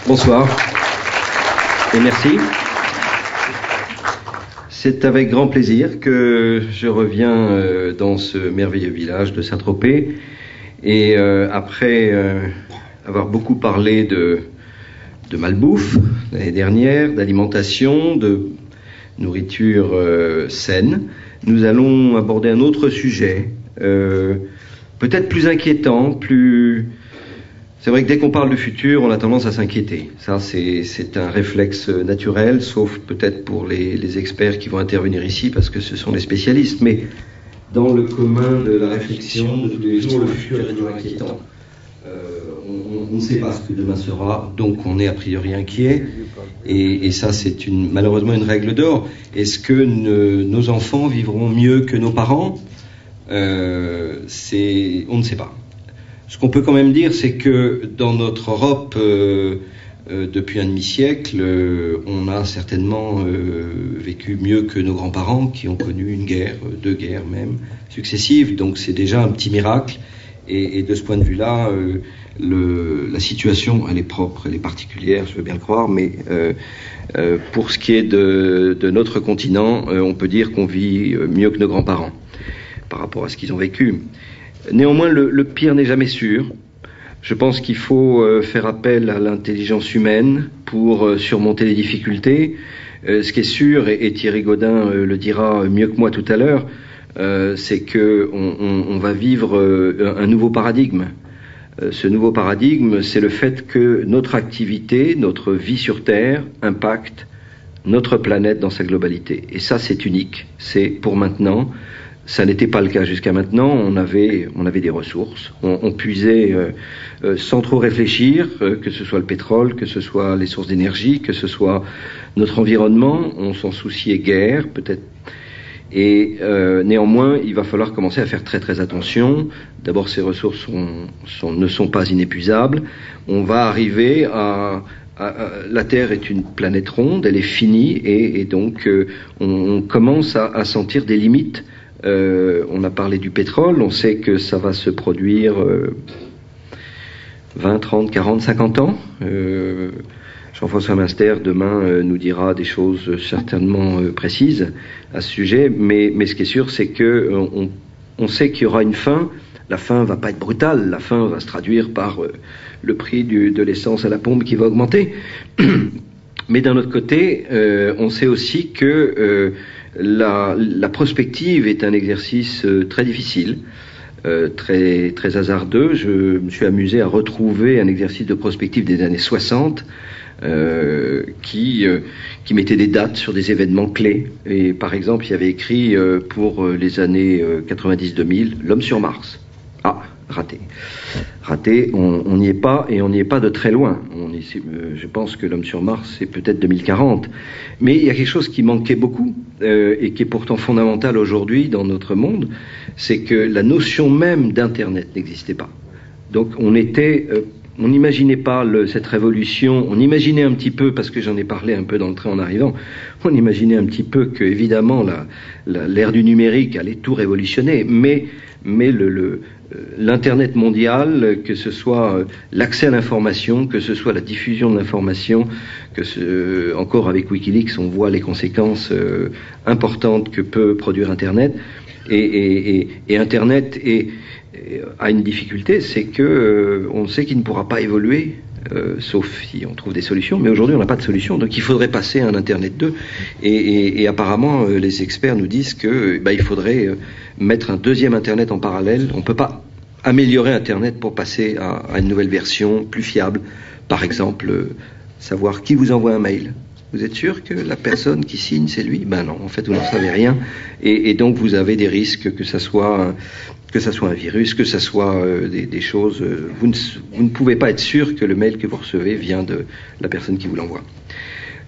Bonsoir et merci. C'est avec grand plaisir que je reviens dans ce merveilleux village de Saint-Tropez et après avoir beaucoup parlé de malbouffe l'année dernière, d'alimentation, de nourriture saine, nous allons aborder un autre sujet, peut-être plus inquiétant, plus... C'est vrai que dès qu'on parle du futur, on a tendance à s'inquiéter. Ça, c'est un réflexe naturel, sauf peut-être pour les experts qui vont intervenir ici, parce que ce sont les spécialistes. Mais dans le commun de la réflexion de tous les jours, le futur est toujours inquiétant. On ne sait pas ce que demain sera, donc on est a priori inquiet. Et ça, c'est malheureusement une règle d'or. Est-ce que nos enfants vivront mieux que nos parents ? On ne sait pas. Ce qu'on peut quand même dire, c'est que dans notre Europe, depuis un demi-siècle, on a certainement vécu mieux que nos grands-parents qui ont connu une guerre, 2 guerres même, successives. Donc c'est déjà un petit miracle. Et de ce point de vue-là, la situation, elle est propre, elle est particulière, je veux bien le croire, mais pour ce qui est de notre continent, on peut dire qu'on vit mieux que nos grands-parents par rapport à ce qu'ils ont vécu. Néanmoins, le pire n'est jamais sûr. Je pense qu'il faut faire appel à l'intelligence humaine pour surmonter les difficultés. Ce qui est sûr, et Thierry Gaudin le dira mieux que moi tout à l'heure, c'est que on va vivre un nouveau paradigme. Ce nouveau paradigme, c'est le fait que notre activité, notre vie sur Terre, impacte notre planète dans sa globalité. Et ça, c'est unique. C'est pour maintenant. Ça n'était pas le cas jusqu'à maintenant. On avait des ressources. On puisait sans trop réfléchir, que ce soit le pétrole, que ce soit les sources d'énergie, que ce soit notre environnement. On s'en souciait guère, peut-être. Et néanmoins, il va falloir commencer à faire très très attention. D'abord, ces ressources ne sont pas inépuisables. On va arriver la Terre est une planète ronde, elle est finie, et donc on commence à sentir des limites. On a parlé du pétrole, on sait que ça va se produire 20, 30, 40, 50 ans. Jean-François Münster demain nous dira des choses certainement précises à ce sujet, mais ce qui est sûr, c'est que on sait qu'il y aura une fin. La fin va pas être brutale, la fin va se traduire par le prix de l'essence à la pompe qui va augmenter. Mais d'un autre côté, on sait aussi que la prospective est un exercice très difficile, très, très hasardeux. Je me suis amusé à retrouver un exercice de prospective des années 60 qui mettait des dates sur des événements clés. Et par exemple, il y avait écrit pour les années 90-2000, l'homme sur Mars. Ah, raté. Raté, on n'y est pas, et on n'y est pas de très loin. Je pense que l'homme sur Mars, c'est peut-être 2040. Mais il y a quelque chose qui manquait beaucoup, et qui est pourtant fondamental aujourd'hui dans notre monde, c'est que la notion même d'Internet n'existait pas. Donc on n'imaginait pas cette révolution, on imaginait un petit peu, parce que j'en ai parlé un peu dans le train en arrivant, on imaginait un petit peu que, évidemment, l'ère du numérique allait tout révolutionner, mais l'Internet mondial, que ce soit l'accès à l'information, que ce soit la diffusion de l'information, encore avec Wikileaks, on voit les conséquences importantes que peut produire Internet, et Internet a une difficulté, c'est que on sait qu'il ne pourra pas évoluer, sauf si on trouve des solutions, mais aujourd'hui on n'a pas de solution, donc il faudrait passer à un Internet 2, et apparemment les experts nous disent que il faudrait mettre un deuxième Internet en parallèle. On ne peut pas améliorer Internet pour passer à une nouvelle version plus fiable. Par exemple, savoir qui vous envoie un mail. Vous êtes sûr que la personne qui signe, c'est lui ? Ben non, en fait, vous n'en savez rien. Et donc, vous avez des risques, que ça soit un virus, que ça soit des choses... Vous ne pouvez pas être sûr que le mail que vous recevez vient de la personne qui vous l'envoie.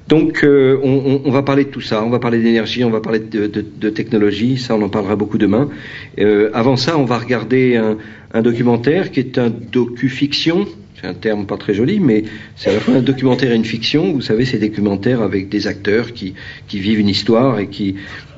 Donc, on va parler de tout ça. On va parler d'énergie, on va parler de technologie. Ça, on en parlera beaucoup demain. Avant ça, on va regarder un documentaire qui est un docu-fiction. C'est un terme pas très joli, mais c'est à la fois un documentaire et une fiction. Vous savez, c'est des documentaires avec des acteurs qui vivent une histoire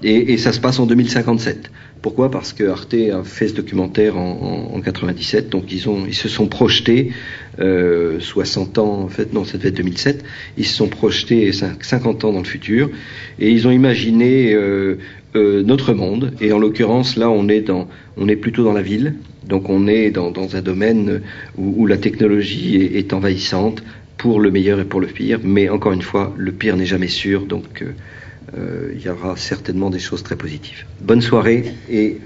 et ça se passe en 2057. Pourquoi? Parce que Arte a fait ce documentaire en 97, donc ils se sont projetés 60 ans, en fait, non, ça devait être 2007, ils se sont projetés 50 ans dans le futur, et ils ont imaginé notre monde, et en l'occurrence, là, on est plutôt dans la ville, donc on est dans un domaine où la technologie est envahissante, pour le meilleur et pour le pire, mais encore une fois, le pire n'est jamais sûr, donc il y aura certainement des choses très positives. Bonne soirée et